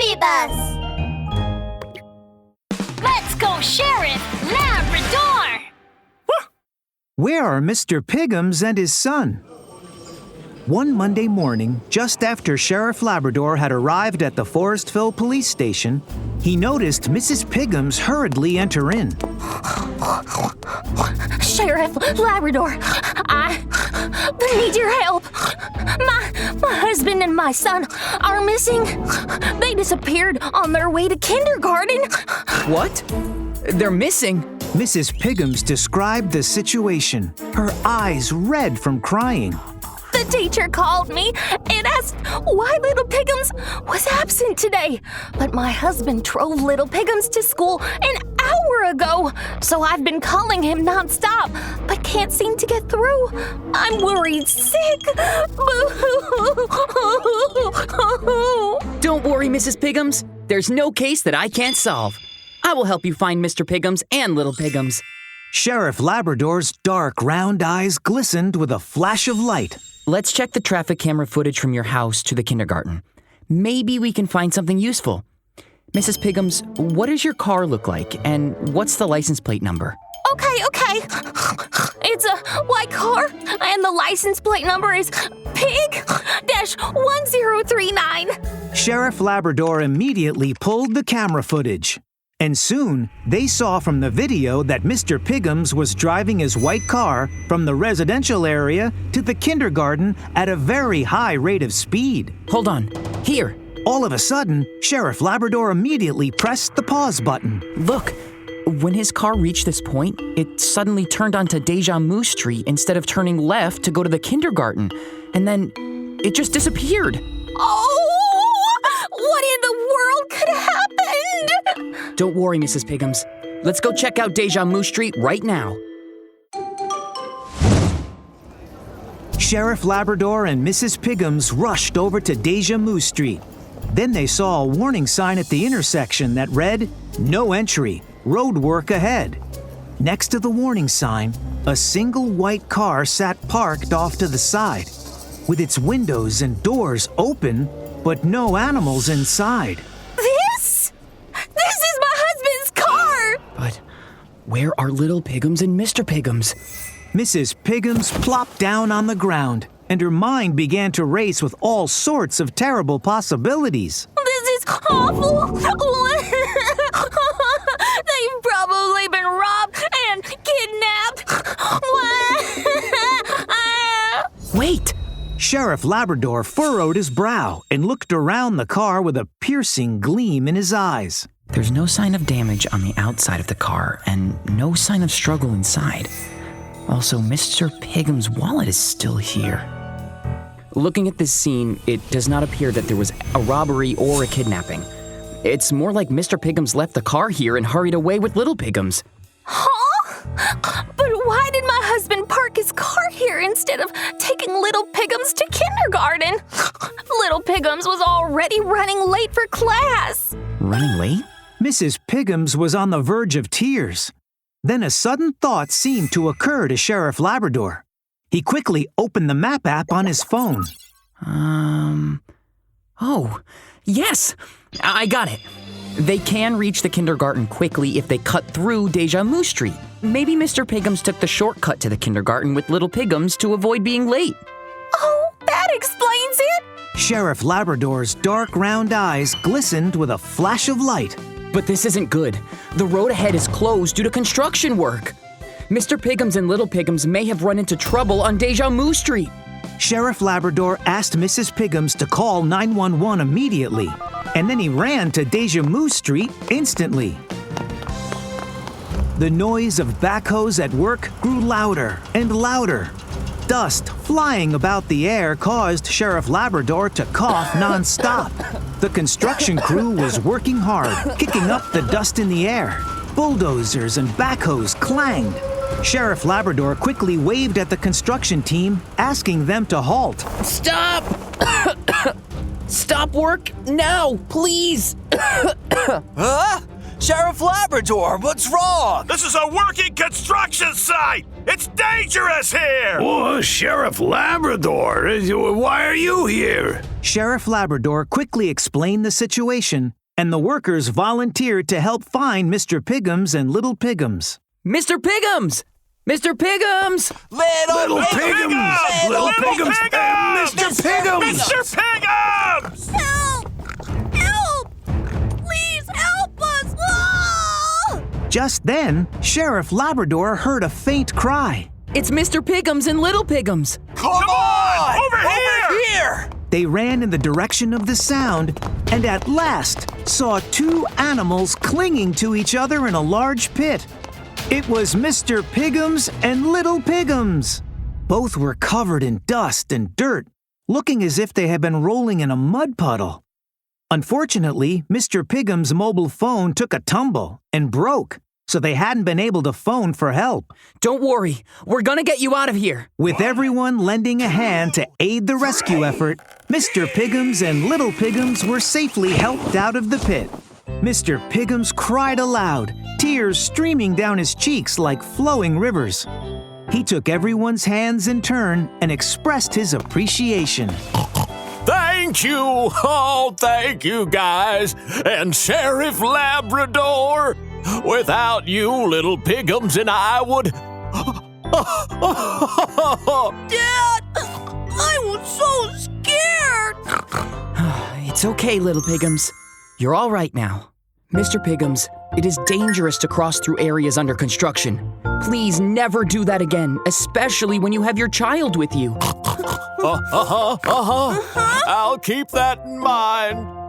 baby bus! Let's go, Sheriff Labrador! Where are Mr. Piggums and his son? One Monday morning, just after Sheriff Labrador had arrived at the Forestville Police Station, he noticed Mrs. Piggums hurriedly enter in. Sheriff Labrador, I need your help. My husband and my son are missing. They disappeared on their way to kindergarten. What? They're missing? Mrs. Piggums described the situation, her eyes red from crying. The teacher called me and asked why little Piggums was absent today. But my husband drove little Piggums to school an hour ago, so I've been calling him nonstop, but can't seem to get through. I'm worried sick. Don't worry, Mrs. Piggums. There's no case that I can't solve. I will help you find Mr. Piggums and little Piggums. Sheriff Labrador's dark, round eyes glistened with a flash of light. Let's check the traffic camera footage from your house to the kindergarten. Maybe we can find something useful. Mrs. Piggums, what does your car look like, and what's the license plate number? Okay. It's a white car, and the license plate number is Pig-1039. Sheriff Labrador immediately pulled the camera footage. And soon, they saw from the video that Mr. Piggums was driving his white car from the residential area to the kindergarten at a very high rate of speed. Hold on. Here. All of a sudden, Sheriff Labrador immediately pressed the pause button. Look. When his car reached this point, it suddenly turned onto丨Street instead of turning left to go to the kindergarten. And then it just disappeared. Oh! What in the world could have happened? Don't worry, Mrs. Piggums. Let's go check out丨Street right now. Sheriff Labrador and Mrs. Piggums rushed over to丨Street. Then they saw a warning sign at the intersection that read, "No entry, road work ahead." Next to the warning sign, a single white car sat parked off to the side, with its windows and doors open, but no animals inside. This is my husband's car! But where are little Piggums and Mr. Piggums? Mrs. Piggums plopped down on the ground, and her mind began to race with all sorts of terrible possibilities. This is awful! They've probably been robbed and kidnapped. Wait! Sheriff Labrador furrowed his brow and looked around the car with a piercing gleam in his eyes. There's no sign of damage on the outside of the car and no sign of struggle inside. Also, Mr. Piggums' wallet is still here. Looking at this scene, it does not appear that there was a robbery or a kidnapping. It's more like Mr. Piggums left the car here and hurried away with little Piggums. Huh? But why did my husband park his car here instead of taking little Piggums to kindergarten? Little Piggums was already running late for class. Running late? Mrs. Piggums was on the verge of tears. Then a sudden thought seemed to occur to Sheriff Labrador. He quickly opened the map app on his phone. Oh, yes! I got it. They can reach the kindergarten quickly if they cut through丨Street. Maybe Mr. Piggums took the shortcut to the kindergarten with little Piggums to avoid being late. Oh, that explains it! Sheriff Labrador's dark round eyes glistened with a flash of light. But this isn't good. The road ahead is closed due to construction work. Mr. Piggums and little Piggums may have run into trouble on丨Street. Sheriff Labrador asked Mrs. Piggums to call 911 immediately, and then he ran to丨Street instantly. The noise of backhoes at work grew louder and louder. Dust flying about the air caused Sheriff Labrador to cough nonstop. The construction crew was working hard, kicking up the dust in the air. Bulldozers and backhoes clanged. Sheriff Labrador quickly waved at the construction team, asking them to halt. Stop! Stop work now, please! Huh? Sheriff Labrador, what's wrong? This is a working construction site! It's dangerous here! Oh, Sheriff Labrador, why are you here? Sheriff Labrador quickly explained the situation, and the workers volunteered to help find Mr. Piggums and Little Piggums. Mr. Piggums! Mr. Piggums! Little Piggums! Little Piggums! Piggums! Mr. Piggums! Mr. Piggums! Help! Help! Please help us! Ah! Just then, Sheriff Labrador heard a faint cry. It's Mr. Piggums and Little Piggums. Come on! Over here! They ran in the direction of the sound and at last saw two animals clinging to each other in a large pit. It was Mr. Piggums and Little Piggums. Both were covered in dust and dirt, looking as if they had been rolling in a mud puddle. Unfortunately, Mr. Piggums' mobile phone took a tumble and broke, so they hadn't been able to phone for help. Don't worry, we're gonna get you out of here. With everyone lending a hand to aid the rescue effort, Mr. Piggums and Little Piggums were safely helped out of the pit. Mr. Piggums cried aloud, tears streaming down his cheeks like flowing rivers. He took everyone's hands in turn and expressed his appreciation. Thank you! Oh, thank you, guys! And Sheriff Labrador! Without you, Little Piggums and I would... Dad! I was so scared! It's okay, Little Piggums. You're all right now. Mr. Piggums, it is dangerous to cross through areas under construction. Please never do that again, especially when you have your child with you. I'll keep that in mind.